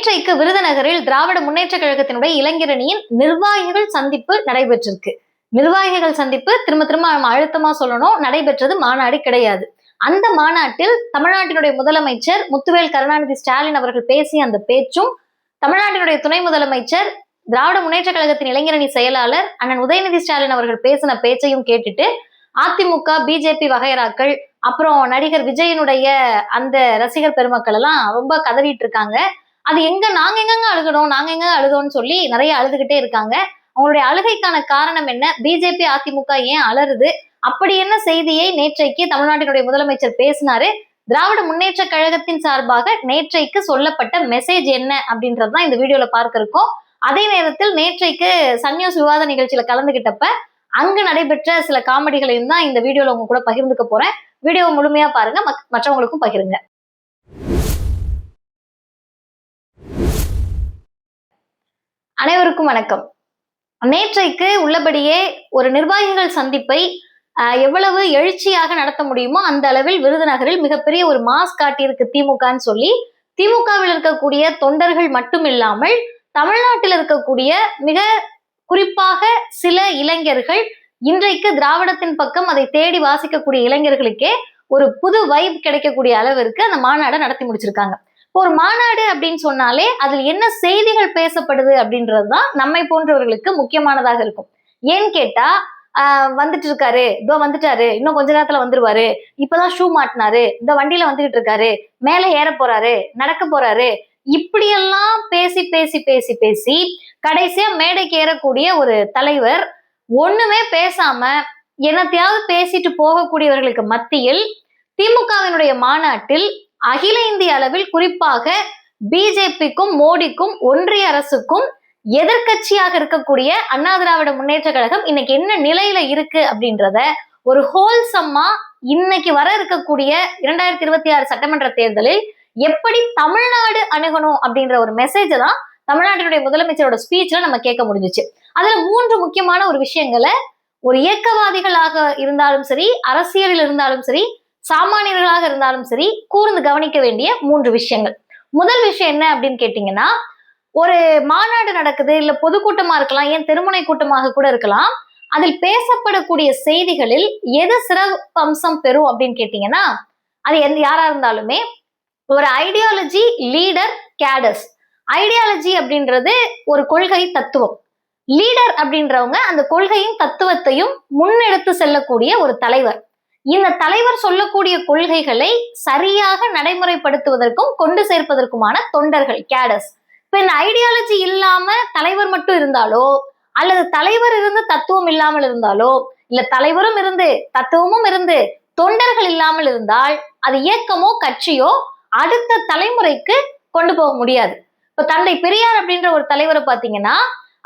நேற்றைக்கு விருதுநகரில் திராவிட முன்னேற்ற கழகத்தினுடைய இளைஞரணியின் நிர்வாகிகள் சந்திப்பு நடைபெற்றிருக்கு. நிர்வாகிகள் சந்திப்பு திரும்ப நம்ம அழுத்தமா சொல்லணும், நடைபெற்றது மாநாடு கிடையாது. அந்த மாநாட்டில் தமிழ்நாட்டினுடைய முதலமைச்சர் முத்துவேல் கருணாநிதி ஸ்டாலின் அவர்கள் பேசிய அந்த பேச்சும், தமிழ்நாட்டினுடைய துணை முதலமைச்சர் திராவிட முன்னேற்ற கழகத்தின் இளைஞரணி செயலாளர் அண்ணன் உதயநிதி ஸ்டாலின் அவர்கள் பேசின பேச்சையும் கேட்டுட்டு அதிமுக, பிஜேபி வகைராக்கள், அப்புறம் நடிகர் விஜயனுடைய அந்த ரசிகர் பெருமக்கள் எல்லாம் ரொம்ப கதறிட்டு இருக்காங்க. அது நாங்க எங்க அழுதோம்னு சொல்லி நிறைய அழுதுகிட்டே இருக்காங்க. அவங்களுடைய அழுகைக்கான காரணம் என்ன? பிஜேபி, அதிமுக ஏன் அலறுது? அப்படி என்ன செய்தியை நேற்றைக்கு தமிழ்நாட்டினுடைய முதலமைச்சர் பேசினாரு? திராவிட முன்னேற்ற கழகத்தின் சார்பாக நேற்றைக்கு சொல்லப்பட்ட மெசேஜ் என்ன அப்படின்றதுதான் இந்த வீடியோல பார்க்க இருக்கோம். அதே நேரத்தில் நேற்றைக்கு சன் நியூஸ் விவாத நிகழ்ச்சியில கலந்துகிட்டப்ப அங்கு நடைபெற்ற சில காமெடிகளையும் தான் இந்த வீடியோல உங்க கூட பகிர்ந்துக்க போறேன். வீடியோவை முழுமையா பாருங்க, மற்றவங்களுக்கும் பகிருங்க. அனைவருக்கும் வணக்கம். நேற்றைக்கு உள்ளபடியே ஒரு நிர்வாகிகள் சந்திப்பை எவ்வளவு எழுச்சியாக நடத்த முடியுமோ அந்த அளவில் விருதுநகரில் மிகப்பெரிய ஒரு மாஸ் காட்டியிருக்கு திமுகன்னு சொல்லி, திமுகவில் இருக்கக்கூடிய தொண்டர்கள் மட்டும் இல்லாமல் தமிழ்நாட்டில் இருக்கக்கூடிய மிக குறிப்பாக சில இளைஞர்கள், இன்றைக்கு திராவிடத்தின் பக்கம் அதை தேடி வாசிக்கக்கூடிய இளைஞர்களுக்கே ஒரு புது வைப் கிடைக்கக்கூடிய அளவிற்கு அந்த மாநாடை நடத்தி முடிச்சிருக்காங்க. ஒரு மாநாடு அப்படின்னு சொன்னாலே அதில் என்ன செய்திகள் பேசப்படுது அப்படின்றதுதான் நம்மை போன்றவர்களுக்கு முக்கியமானதாக இருக்கும். ஏன்னு கேட்டா, வந்துட்டு இருக்காரு, இதோ வந்துட்டாரு, இன்னும் கொஞ்ச நேரத்துல வந்துருவாரு, இப்பதான் ஷூ மாட்டினாரு, இந்த வண்டியில வந்துகிட்டு இருக்காரு, மேல ஏற போறாரு, நடக்க போறாரு, இப்படியெல்லாம் பேசி பேசி பேசி பேசி கடைசியா மேடைக்கு ஏறக்கூடிய ஒரு தலைவர் ஒண்ணுமே பேசாம என்னத்தையாவது பேசிட்டு போகக்கூடியவர்களுக்கு மத்தியில் திமுகவினுடைய மாநாட்டில் அகில இந்திய அளவில் குறிப்பாக பிஜேபிக்கும், மோடிக்கும், ஒன்றிய அரசுக்கும் எதிர்கட்சியாக இருக்கக்கூடிய அண்ணா திராவிட முன்னேற்ற கழகம் இன்னைக்கு என்ன நிலையில இருக்கு அப்படின்றத ஒரு ஹோல்சம்மா இன்னைக்கு வர இருக்கக்கூடிய 2026 சட்டமன்ற தேர்தலில் எப்படி தமிழ்நாடு அணுகணும் அப்படின்ற ஒரு மெசேஜை தான் தமிழ்நாட்டினுடைய முதலமைச்சரோட ஸ்பீச்ல நம்ம கேட்க முடிஞ்சிச்சு. அதுல 3 முக்கியமான ஒரு விஷயங்களை ஒரு இயக்கவாதிகளாக இருந்தாலும் சரி, அரசியலில் இருந்தாலும் சரி, சாமானியர்களாக இருந்தாலும் சரி கூர்ந்து கவனிக்க வேண்டிய 3 விஷயங்கள். முதல் விஷயம் என்ன அப்படின்னு கேட்டீங்கன்னா, ஒரு மாநாடு நடக்குது, இல்ல பொதுக்கூட்டமா இருக்கலாம், ஏன் தெருமுனை கூட்டமாக கூட இருக்கலாம், அதில் பேசப்படக்கூடிய செய்திகளில் எது சிறப்பு அம்சம் பெறும் அப்படின்னு கேட்டீங்கன்னா, அது யாரா இருந்தாலுமே ஒரு ஐடியாலஜி, லீடர், கேடர்ஸ். ஐடியாலஜி அப்படின்றது ஒரு கொள்கை, தத்துவம். லீடர் அப்படின்றவங்க அந்த கொள்கையும் தத்துவத்தையும் முன்னெடுத்து செல்லக்கூடிய ஒரு தலைவர். இந்த தலைவர் சொல்லக்கூடிய கொள்கைகளை சரியாக நடைமுறைப்படுத்துவதற்கும் கொண்டு சேர்ப்பதற்குமான தொண்டர்கள், கேடர்ஸ். இப்ப இந்த ஐடியாலஜி இல்லாம தலைவர் மட்டும் இருந்தாலோ, அல்லது தலைவர் இருந்து தத்துவம் இல்லாமல் இருந்தாலோ, இல்ல தலைவரும் இருந்து தத்துவமும் இருந்து தொண்டர்கள் இல்லாமல் இருந்தால் அது இயக்கமோ கட்சியோ அடுத்த தலைமுறைக்கு கொண்டு போக முடியாது. இப்ப தந்தை பெரியார் அப்படின்ற ஒரு தலைவரை பாத்தீங்கன்னா,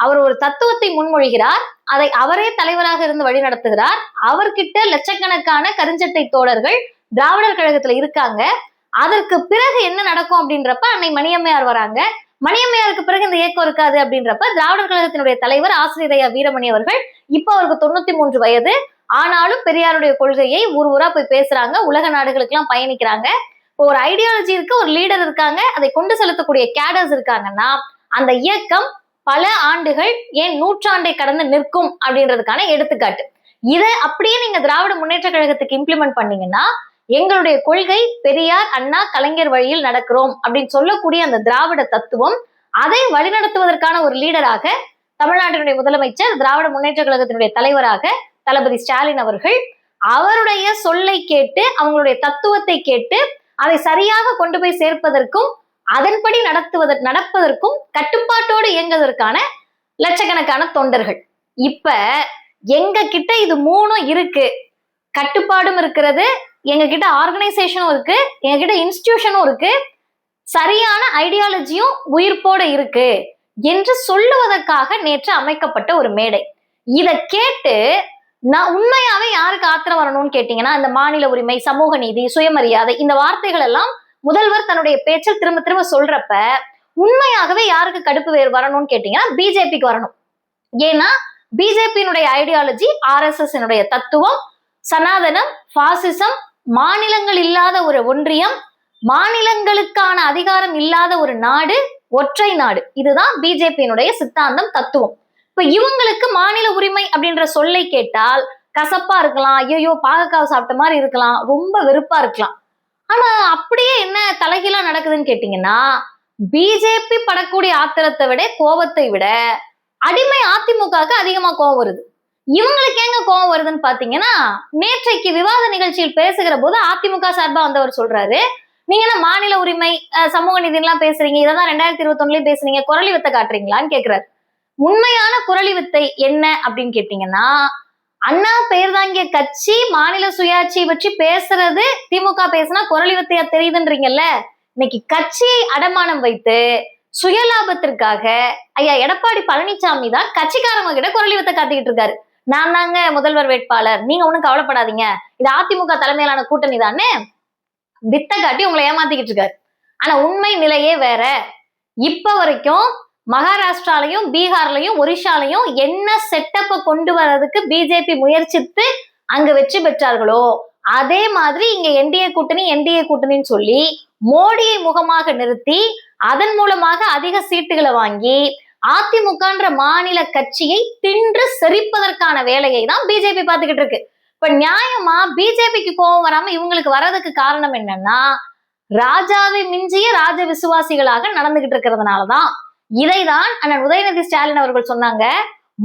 அவர் ஒரு தத்துவத்தை முன்மொழிகிறார், அதை அவரே தலைவராக இருந்து வழி நடத்துகிறார். அவர்கிட்ட லட்சக்கணக்கான கருஞ்சட்டை தோழர்கள் திராவிடர் கழகத்துல இருக்காங்க. அதற்கு பிறகு என்ன நடக்கும் அப்படின்றப்ப அன்னை மணியம்மையார் வராங்க. மணியம்மையாருக்கு பிறகு இந்த இயக்கம் இருக்காது அப்படின்றப்ப திராவிடர் கழகத்தினுடைய தலைவர் ஆசிரியர் ஐயா வீரமணி அவர்கள், இப்ப அவருக்கு 93 வயது, ஆனாலும் பெரியாருடைய கொள்கையை ஊர் ஊரா போய் பேசுறாங்க, உலக நாடுகளுக்கு எல்லாம் பயணிக்கிறாங்க. ஒரு ஐடியாலஜி இருக்கு, ஒரு லீடர் இருக்காங்க, அதை கொண்டு செலுத்தக்கூடிய கேடர்ஸ் இருக்காங்கன்னா அந்த இயக்கம் பல ஆண்டுகள், ஏன் நூற்றாண்டை கடந்து நிற்கும் அப்படின்றதுக்கான எடுத்துக்காட்டு. இதை அப்படியே நீங்க திராவிட முன்னேற்ற கழகத்துக்கு இம்ப்ளிமெண்ட் பண்ணீங்கன்னா, எங்களுடைய கொள்கை பெரியார், அண்ணா, கலைஞர் வழியில் நடக்கிறோம் அப்படின்னு சொல்லக்கூடிய அந்த திராவிட தத்துவம், அதை வழிநடத்துவதற்கான ஒரு லீடராக தமிழ்நாட்டினுடைய முதலமைச்சர், திராவிட முன்னேற்ற கழகத்தினுடைய தலைவராக தளபதி ஸ்டாலின் அவர்கள், அவருடைய சொல்லை கேட்டு, அவங்களுடைய தத்துவத்தை கேட்டு அதை சரியாக கொண்டு போய் சேர்ப்பதற்கும், அதன்படி நடப்பதற்கும் கட்டுப்பாட்டோடு இயங்குவதற்கான லட்சக்கணக்கான தொண்டர்கள். இப்ப எங்க கிட்ட இது 3 இருக்கு. கட்டுப்பாடும் இருக்கிறது, எங்க கிட்ட ஆர்கனைசேஷனும் இருக்கு, எங்க கிட்ட இன்ஸ்டிடியூஷனும் இருக்கு, சரியான ஐடியாலஜியும் உயிர்ப்போட இருக்கு என்று சொல்லுவதற்காக நேற்று அமைக்கப்பட்ட ஒரு மேடை. இத கேட்டு நான் உண்மையாவே யாருக்கு ஆத்திரம் வரணும்னு கேட்டீங்கன்னா, இந்த மாநில உரிமை, சமூக நீதி, சுயமரியாதை, இந்த வார்த்தைகள் எல்லாம் முதல்வர் தன்னுடைய பேச்சில் திரும்ப திரும்ப சொல்றப்ப உண்மையாகவே யாருக்கு கடுப்பு வேறு வரணும்னு கேட்டீங்கன்னா பிஜேபிக்கு வரணும். ஏன்னா பிஜேபியினுடைய ஐடியாலஜி, RSS தத்துவம், சனாதனம், பாசிசம், மாநிலங்கள் இல்லாத ஒரு ஒன்றியம், மாநிலங்களுக்கான அதிகாரம் இல்லாத ஒரு நாடு, ஒற்றை நாடு. இதுதான் பிஜேபியினுடைய சித்தாந்தம், தத்துவம். இப்ப இவங்களுக்கு மாநில உரிமை அப்படின்ற சொல்லை கேட்டால் கசப்பா இருக்கலாம், ஐயோ பாகக்காய் சாப்பிட்ட மாதிரி இருக்கலாம், ரொம்ப வெறுப்பா இருக்கலாம். ஆனா அப்படியே என்ன தலைகீழா நடக்குதுன்னு கேட்டீங்கன்னா, பிஜேபி படக்கூடிய ஆத்திரத்தை விட, கோபத்தை விட அடிமை அதிமுகவுக்கு அதிகமா கோபம் வருது. இவங்களுக்கு எங்க கோபம் வருதுன்னு பாத்தீங்கன்னா, நேற்றைக்கு விவாத நிகழ்ச்சியில் பேசுகிற போது அதிமுக சார்பா வந்தவர் சொல்றாரு, நீங்க என்ன மாநில உரிமை, சமூக நீதி எல்லாம் பேசுறீங்க, இதான் 2021 பேசுறீங்க, குரலி வித்தை காட்டுறீங்களான்னு கேக்குறாரு. உண்மையான குரலி வித்தை என்ன அப்படின்னு கேட்டீங்கன்னா, அண்ணா பெயர் தாங்கிய கட்சி மாநில சுயாட்சியை பற்றி பேசுறது திமுக பேசினா குரலி வித்தையா தெரியுதுன்றீங்கல்ல. இன்னைக்கு கட்சியை அடமானம் வைத்து சுயலாபத்திற்காக ஐயா எடப்பாடி பழனிசாமி தான் கட்சிக்காரங்க கிட்ட குரலி வித்தை காத்திக்கிட்டு இருக்காரு. நான் தாங்க முதல்வர் வேட்பாளர், நீங்க ஒண்ணும் கவலைப்படாதீங்க, இது அதிமுக தலைமையிலான கூட்டணி தானே வித்தை காட்டி உங்களை ஏமாத்திக்கிட்டு இருக்காரு. ஆனா உண்மை நிலையே வேற. இப்ப வரைக்கும் மகாராஷ்டிராலையும் பீகார்லையும் ஒரிஷாலையும் என்ன செட்டப்பை கொண்டு வர்றதுக்கு பிஜேபி முயற்சித்து அங்க வெற்றி பெற்றார்களோ அதே மாதிரி இங்க என்டிஏ கூட்டணின்னு சொல்லி மோடியை முகமாக நிறுத்தி அதன் மூலமாக அதிக சீட்டுகளை வாங்கி அதிமுகன்ற மாநில கட்சியை தின்று செரிப்பதற்கான வேலையை தான் பிஜேபி பார்த்துக்கிட்டு இருக்கு. இப்ப நியாயமா பிஜேபிக்கு கோபம் வராம இவங்களுக்கு வர்றதுக்கு காரணம் என்னன்னா, ராஜாவை மிஞ்சிய ராஜ விசுவாசிகளாக நடந்துகிட்டு இருக்கிறதுனாலதான். இதைதான் அண்ணன் உதயநிதி ஸ்டாலின் அவர்கள் சொன்னாங்க.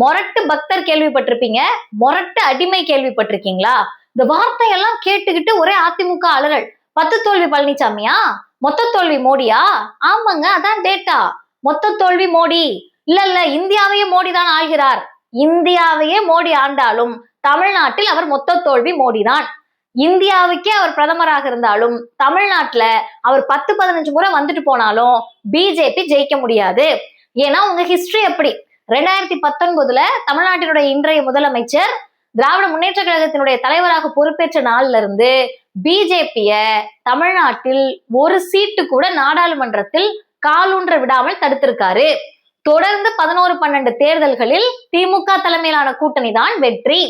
மொரட்டு பக்தர் கேள்விப்பட்டிருப்பீங்க, மொரட்டு அடிமை கேள்விப்பட்டிருக்கீங்களா? இந்த வார்த்தையெல்லாம் கேட்டுக்கிட்டு ஒரே அதிமுக அலறல். 10 தோல்வி பழனிசாமியா, மொத்த தோல்வி மோடியா? ஆமாங்க, அதான் டேட்டா. மொத்த தோல்வி மோடி இல்ல, இந்தியாவையே மோடி தான் ஆள்கிறார். இந்தியாவையே மோடி ஆண்டாலும் தமிழ்நாட்டில் அவர் மொத்த தோல்வி மோடி தான். இந்தியாவுக்கே அவர் பிரதமராக இருந்தாலும் தமிழ்நாட்டுல அவர் 10-15 முறை வந்துட்டு போனாலும் பிஜேபி ஜெயிக்க முடியாது. ஏன்னா உங்க ஹிஸ்டரி எப்படி? 2019 தமிழ்நாட்டினுடைய இன்றைய முதலமைச்சர் திராவிட முன்னேற்ற கழகத்தினுடைய தலைவராக பொறுப்பேற்ற நாள்ல இருந்து பிஜேபிய தமிழ்நாட்டில் ஒரு சீட்டு கூட நாடாளுமன்றத்தில் காலூன்ற விடாமல் தடுத்திருக்காரு. தொடர்ந்து 11-12 தேர்தல்களில் திமுக தலைமையிலான கூட்டணி தான் வெற்றி.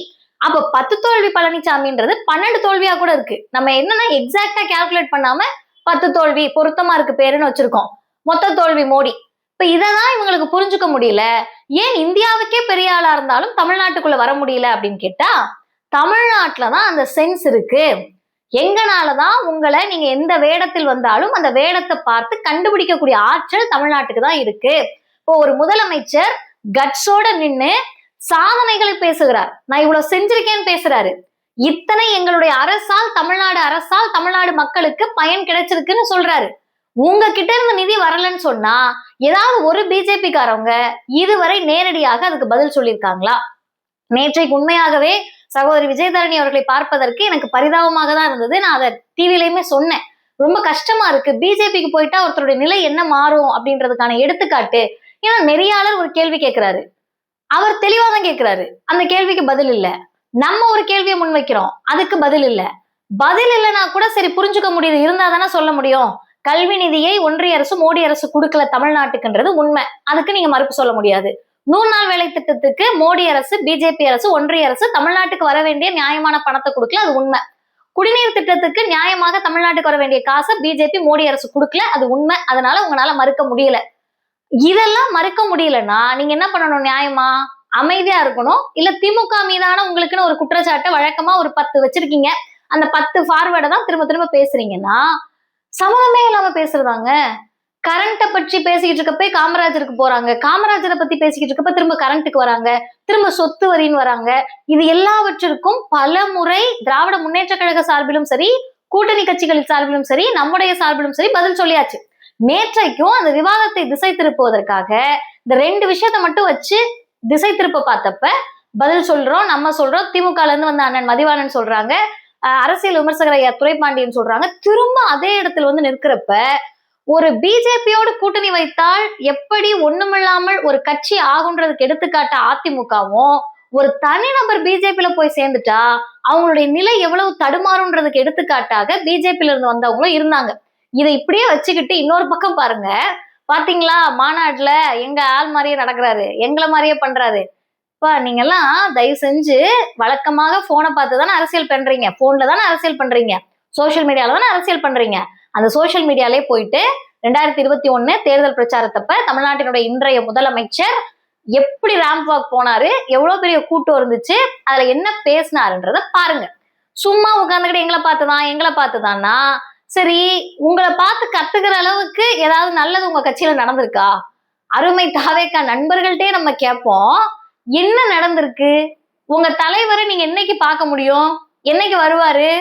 அப்ப 10 தோல்வி பழனிசாமின்றது 12 தோல்வியா கூட இருக்கு. நம்ம என்னன்னா எக்ஸாக்டா கால்குலேட் பண்ணாம 10 தோல்வி பொருத்தமா இருக்கு பேருன்னு வச்சிருக்கோம். மொத்த தோல்வி மோடி. இப்ப இததான் இவங்களுக்கு புரிஞ்சுக்க முடியல. ஏன் இந்தியாவுக்கே பெரிய ஆளா இருந்தாலும் தமிழ்நாட்டுக்குள்ள வர முடியல அப்படின்னு கேட்டா, தமிழ்நாட்டுலதான் அந்த சென்ஸ் இருக்கு. எங்கனாலதான் உங்களை நீங்க எந்த வேடத்தில் வந்தாலும் அந்த வேடத்தை பார்த்து கண்டுபிடிக்கக்கூடிய ஆற்றல் தமிழ்நாட்டுக்கு தான் இருக்கு. இப்போ ஒரு முதலமைச்சர் கட்ஸோட நின்னு சாதனைகளை பேசுகிறார், நான் இவ்வளவு செஞ்சிருக்கேன்னு பேசுறாரு. இத்தனை எங்களுடைய அரசால் தமிழ்நாடு மக்களுக்கு பயன் கிடைச்சிருக்குன்னு சொல்றாரு. உங்ககிட்ட இருந்து நிதி வரலன்னு சொன்னா ஏதாவது ஒரு பிஜேபி காரவங்க இதுவரை நேரடியாக அதுக்கு பதில் சொல்லியிருக்காங்களா? நேற்றைக்கு உண்மையாகவே சகோதரி விஜயதரணி அவர்களை பார்ப்பதற்கு எனக்கு பரிதாபமாக தான் இருந்தது. நான் அதை டிவிலையுமே சொன்னேன், ரொம்ப கஷ்டமா இருக்கு, பிஜேபிக்கு போயிட்டா ஒருத்தருடைய நிலை என்ன மாறும் அப்படின்றதுக்கான எடுத்துக்காட்டு. ஏன்னா நெறியாளர் ஒரு கேள்வி கேட்கிறாரு, அவர் தெளிவாதான் கேட்கிறாரு, அந்த கேள்விக்கு பதில் இல்ல. நம்ம ஒரு கேள்வியை முன்வைக்கிறோம், அதுக்கு பதில் இல்ல. பதில் இல்லைன்னா கூட சரி புரிஞ்சுக்க முடியுது, இருந்தா தானே சொல்ல முடியும். கல்வி நிதியை ஒன்றிய அரசு மோடி அரசு கொடுக்கல தமிழ்நாட்டுக்குன்றது உண்மை, அதுக்கு நீங்க மறுப்பு சொல்ல முடியாது. 100 நாள் வேலை திட்டத்துக்கு மோடி அரசு, பிஜேபி அரசு, ஒன்றிய அரசு தமிழ்நாட்டுக்கு வர வேண்டிய நியாயமான பணத்தை கொடுக்கல, அது உண்மை. குடிநீர் திட்டத்துக்கு நியாயமாக தமிழ்நாட்டுக்கு வர வேண்டிய காசை பிஜேபி மோடி அரசு கொடுக்கல, அது உண்மை. அதனால உங்களால மறுக்க முடியல. இதெல்லாம் மறுக்க முடியலன்னா நீங்க என்ன பண்ணணும்? நியாயமா அமைதியா இருக்கணும். இல்ல திமுக மீதான உங்களுக்குன்னு ஒரு குற்றச்சாட்டை வழக்கமா ஒரு 10 வச்சிருக்கீங்க, அந்த 10 ஃபார்வேர்டை தான் திரும்ப திரும்ப பேசுறீங்கன்னா சம்மதமே இல்லாம பேசுறதாங்க. கரண்ட்டை பற்றி பேசிக்கிட்டு இருக்கப்ப காமராஜருக்கு போறாங்க, காமராஜரை பத்தி பேசிக்கிட்டு இருக்கப்ப திரும்ப கரண்ட்டுக்கு வராங்க, திரும்ப சொத்து வரின்னு வராங்க. இது எல்லாவற்றிற்கும் பல முறை திராவிட முன்னேற்ற கழக சார்பிலும் சரி, கூட்டணி கட்சிகளின் சார்பிலும் சரி, நம்முடைய சார்பிலும் சரி பதில் சொல்லியாச்சு. நேற்றைக்கும் அந்த விவாதத்தை திசை திருப்புவதற்காக இந்த 2 விஷயத்த மட்டும் வச்சு திசை திருப்ப பார்த்தப்ப பதில் சொல்றோம், நம்ம சொல்றோம், திமுகல இருந்து வந்த அண்ணன் மதிவாணன் சொல்றாங்க, அரசியல் விமர்சகர் ஐயா துரைப்பாண்டியன் சொல்றாங்க. திரும்ப அதே இடத்துல வந்து நிற்கிறப்ப ஒரு பிஜேபியோடு கூட்டணி வைத்தால் எப்படி ஒண்ணுமில்லாமல் ஒரு கட்சி ஆகுன்றதுக்கு எடுத்துக்காட்ட அதிமுகவும், ஒரு தனிநபர் பிஜேபியில போய் சேர்ந்துட்டா அவங்களுடைய நிலை எவ்வளவு தடுமாறுன்றதுக்கு எடுத்துக்காட்டாக பிஜேபியில இருந்து வந்தவங்களும் இருந்தாங்க. இதை இப்படியே வச்சுக்கிட்டு இன்னொரு பக்கம் பாருங்க, பாத்தீங்களா மாநாட்டுல எங்க ஆள் மாதிரியே நடக்கிறாரு, எங்களை மாதிரியே பண்றாரு. இப்ப நீங்க எல்லாம் தயவு செஞ்சு வழக்கமாக போனை பார்த்து தானே அரசியல் பண்றீங்க, போன்ல தானே அரசியல் பண்றீங்க, சோசியல் மீடியால தானே அரசியல் பண்றீங்க. அந்த சோசியல் மீடியாலே போயிட்டு 2021 தேர்தல் பிரச்சாரத்தப்ப தமிழ்நாட்டினுடைய இன்றைய முதலமைச்சர் எப்படி ரேம்ப் வாக் போனாரு, எவ்வளவு பெரிய கூட்டம் இருந்துச்சு, அதுல என்ன பேசினாருன்றத பாருங்க. சும்மா உட்காந்துக்கிட்டு எங்களை பார்த்துதான்னா சரி, உங்களை பார்த்து கத்துக்கிற அளவுக்கு ஏதாவது நல்லது உங்க கட்சியில நடந்திருக்கா? அருமை தாவேக்கா நண்பர்கள்ட்டே நம்ம கேட்போம், என்ன நடந்திருக்கு? உங்க தலைவரை நீங்க என்னைக்கு பார்க்க முடியும்? என்னைக்கு வருவாரு?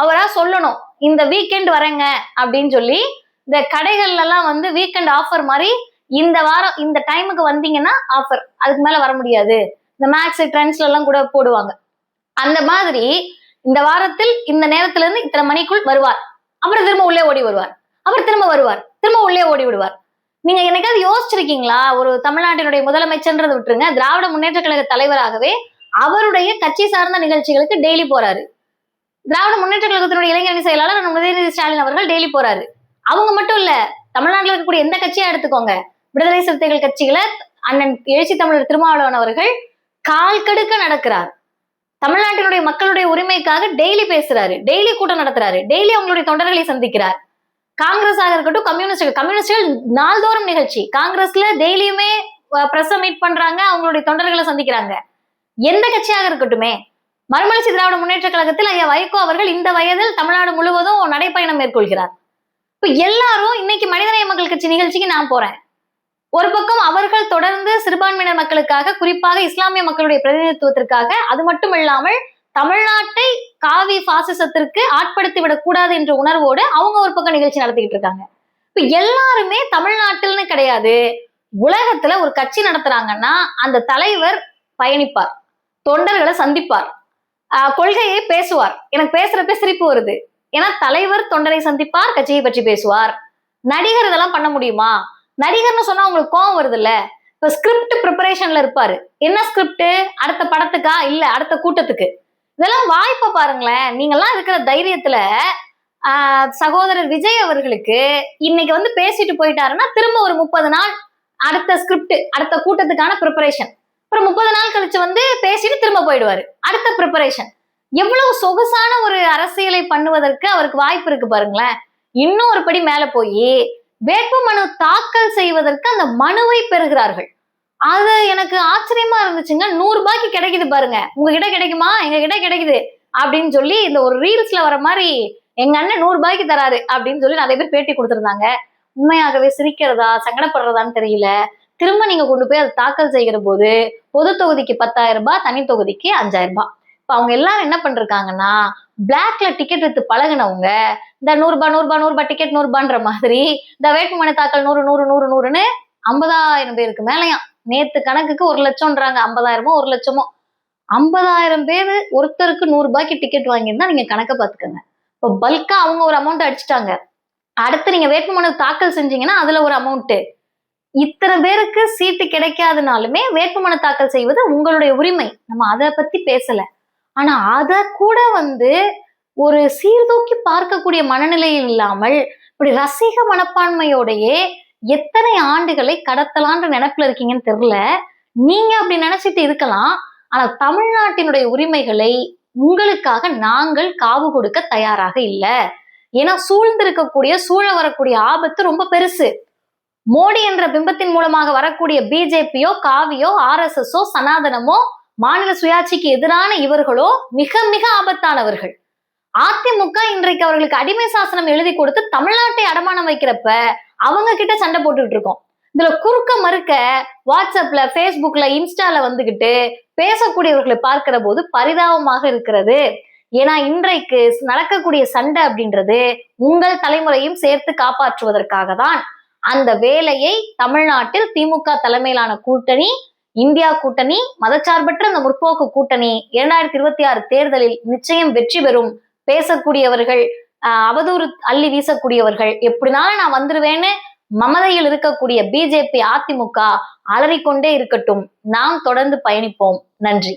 அவரா சொல்லணும், இந்த வீக்கெண்ட் வரேங்க அப்படின்னு சொல்லி. இந்த கடைகள்ல எல்லாம் வந்து வீக்கெண்ட் ஆஃபர் மாதிரி, இந்த வாரம் இந்த டைமுக்கு வந்தீங்கன்னா ஆஃபர், அதுக்கு மேல வர முடியாது, இந்த மேக்ஸ் ட்ரெண்ட்ஸ்ல எல்லாம் கூட போடுவாங்க. அந்த மாதிரி இந்த வாரத்தில் இந்த நேரத்துல இருந்து இத்தனை மணிக்குள் வருவார், அப்புறம் திரும்ப உள்ளே ஓடி வருவார், அப்புறம் திரும்ப வருவார், திரும்ப உள்ளே ஓடி விடுவார். நீங்க என்னைக்காவது யோசிச்சிருக்கீங்களா? ஒரு தமிழ்நாட்டினுடைய முதலமைச்சர்ன்றதை விட்டுருங்க, திராவிட முன்னேற்ற கழக தலைவராகவே அவருடைய கட்சி சார்ந்த நிகழ்ச்சிகளுக்கு டெய்லி போறாரு. திராவிட முன்னேற்ற கழகத்தினுடைய இளைஞரணி செயலாளர் உதயநிதி ஸ்டாலின் அவர்கள் டெய்லி போறாரு. அவங்க மட்டும் இல்ல, தமிழ்நாட்டில் இருக்கக்கூடிய எந்த கட்சியா எடுத்துக்கோங்க, விடுதலை சிறுத்தைகள் கட்சிகளை அண்ணன் எழுச்சி தமிழர் திருமாவளவன் அவர்கள் கால் கடுக்க நடக்கிறார். தமிழ்நாட்டினுடைய மக்களுடைய உரிமைக்காக டெய்லி பேசுறாரு, டெய்லி கூட்டம் நடத்துறாரு, டெய்லி அவங்களுடைய தொண்டர்களை சந்திக்கிறார். காங்கிரஸாக இருக்கட்டும், கம்யூனிஸ்டுகள் நாள்தோறும் நிகழ்ச்சி. காங்கிரஸ்ல டெய்லியுமே பிரஸ் மீட் பண்றாங்க, அவங்களுடைய தொண்டர்களை சந்திக்கிறாங்க. எந்த கட்சியாக இருக்கட்டுமே, மறுமலர்ச்சி திராவிட முன்னேற்ற கழகத்தில் ஐயா வைகோ அவர்கள் இந்த வயதில் தமிழ்நாடு முழுவதும் நடைப்பயணம் மேற்கொள்கிறார். இப்ப எல்லாரும் இன்னைக்கு மனிதநேய மக்கள் கட்சி நிகழ்ச்சிக்கு நான் போறேன். ஒரு பக்கம் அவர்கள் தொடர்ந்து சிறுபான்மையினர் மக்களுக்காக, குறிப்பாக இஸ்லாமிய மக்களுடைய பிரதிநிதித்துவத்திற்காக, அது மட்டும் இல்லாமல் தமிழ்நாட்டை காவி பாசிசத்திற்கு ஆட்படுத்தி விடக்கூடாது என்ற உணர்வோடு அவங்க ஒரு பக்கம் நிகழ்ச்சி நடத்திக்கிட்டு இருக்காங்க. இப்ப எல்லாருமே தமிழ்நாட்டில்னு கிடையாது, உலகத்துல ஒரு கட்சி நடத்துறாங்கன்னா அந்த தலைவர் பயணிப்பார், தொண்டர்களை சந்திப்பார், கொள்கையை பேசுவார். எனக்கு பேசுறப்ப சிரிப்பு வருது, ஏன்னா தலைவர் தொண்டரை சந்திப்பார், கட்சியை பற்றி பேசுவார். நடிகர் இதெல்லாம் பண்ண முடியுமா? நடிகர்னு சொன்னா உங்களுக்கு கோவம் வருது இல்ல? இப்ப ஸ்கிரிப்ட் ப்ரிப்பரேஷன்ல இருப்பாரு. என்ன ஸ்கிரிப்ட்? அடுத்த படத்துக்கா? இல்ல அடுத்த கூட்டத்துக்கு. இதெல்லாம் வாய்ப்பை பாருங்களேன். நீங்கெல்லாம் இருக்கிற தைரியத்துல சகோதரர் விஜய் அவர்களுக்கு இன்னைக்கு வந்து பேசிட்டு போயிட்டாருன்னா திரும்ப ஒரு 30 நாள் அடுத்த ஸ்கிரிப்ட், அடுத்த கூட்டத்துக்கான ப்ரிப்பரேஷன், அப்புறம் 30 நாள் கழிச்சு வந்து பேசிட்டு திரும்ப போயிடுவாரு, அடுத்த ப்ரிப்பரேஷன். எவ்வளவு சொகுசான ஒரு அரசியலை பண்ணுவதற்கு அவருக்கு வாய்ப்பு இருக்கு பாருங்களேன். இன்னும் ஒரு படி மேல போய் வேட்பு மனு தாக்கல் செய்வதற்கு அந்த மனுவை பெறுகிறார்கள். அது எனக்கு ஆச்சரியமா இருந்துச்சுங்க. 100 ரூபாய்க்கு கிடைக்குது பாருங்க, உங்ககிட்ட கிடைக்குமா? எங்க கிட்ட கிடைக்குது அப்படின்னு சொல்லி இந்த ஒரு ரீல்ஸ்ல வர மாதிரி எங்க அண்ணன் 100 ரூபாய்க்கு தராரு அப்படின்னு சொல்லி நிறைய பேர் பேட்டி கொடுத்திருந்தாங்க. உண்மையாகவே சிரிக்கிறதா சங்கடப்படுறதான்னு தெரியல. திரும்ப நீங்க கொண்டு போய் அதை தாக்கல் செய்கிற போது பொது தொகுதிக்கு 10,000 ரூபாய், தனி தொகுதிக்கு 5,000 ரூபாய். இப்ப அவங்க எல்லாரும் என்ன பண்றாங்கன்னா, பிளாக்ல டிக்கெட் வித்து பழகினவங்க இந்த 100 ரூபாய் டிக்கெட் 100 ரூபான்ற மாதிரி இந்த வேட்புமனு தாக்கல் 100 50,000 பேருக்கு மேலையாம். நேத்து கணக்குக்கு 1 லட்சம்ன்றாங்க. 50,000மோ 1 லட்சமோ. 50,000 பேர் ஒருத்தருக்கு 100 ரூபாய்க்கு டிக்கெட் வாங்கியிருந்தா நீங்க கணக்க பாத்துக்கோங்க. இப்போ பல்கா அவங்க ஒரு அமௌண்ட் அடிச்சுட்டாங்க. அடுத்து நீங்க வேட்புமனு தாக்கல் செஞ்சீங்கன்னா அதுல ஒரு அமௌண்ட். இத்தனை பேருக்கு சீட்டு கிடைக்காதுனாலுமே வேட்புமனு தாக்கல் செய்வது உங்களுடைய உரிமை, நம்ம அதை பத்தி பேசல. ஆனா அத கூட வந்து ஒரு சீர்தூக்கி பார்க்கக்கூடிய மனநிலையில் இல்லாமல் இப்படி ரசிக மனப்பான்மையோடையே எத்தனை ஆண்டுகளை கடத்தலான்ற நினைப்புல இருக்கீங்கன்னு தெரியல. நீங்க அப்படி நினைச்சிட்டு இருக்கலாம், ஆனா தமிழ்நாட்டினுடைய உரிமைகளை உங்களுக்காக நாங்கள் காவு கொடுக்க தயாராக இல்லை. ஏன்னா சூழ்ந்திருக்கக்கூடிய சூழ வரக்கூடிய ஆபத்து ரொம்ப பெருசு. மோடி என்ற பிம்பத்தின் மூலமாக வரக்கூடிய பிஜேபியோ, காவியோ, RSSஓ, சனாதனமோ, மாநில சுயாட்சிக்கு எதிரான இவர்களோ மிக மிக ஆபத்தானவர்கள். அதிமுக இன்றைக்கு அவர்களுக்கு அடிமை சாசனம் எழுதி கொடுத்து தமிழ்நாட்டை அடமானம் வைக்கிறப்ப அவங்க கிட்ட சண்டை போட்டுக்கிட்டு இருக்கோம். இதுல குறுக்க மறுக்க வாட்ஸ்அப்ல, பேஸ்புக்ல, இன்ஸ்டால வந்துகிட்டு பேசக்கூடியவர்களை பார்க்கிற போது பரிதாபமாக இருக்கிறது. ஏன்னா இன்றைக்கு நடக்கக்கூடிய சண்டை அப்படின்றது உங்கள் தலைமுறையும் சேர்த்து காப்பாற்றுவதற்காக தான். அந்த வேலையை தமிழ்நாட்டில் திமுக தலைமையிலான கூட்டணி, இந்தியா கூட்டணி, மதச்சார்பற்ற அந்த முற்போக்கு கூட்டணி 2026 தேர்தலில் நிச்சயம் வெற்றி பெறும். பேசக்கூடியவர்கள், அவதூறு அள்ளி வீசக்கூடியவர்கள், எப்படினாலும் நான் வந்துருவேன்னு மமதையில் இருக்கக்கூடிய பிஜேபி, அதிமுக அலறிக்கொண்டே இருக்கட்டும். நாம் தொடர்ந்து பயணிப்போம். நன்றி.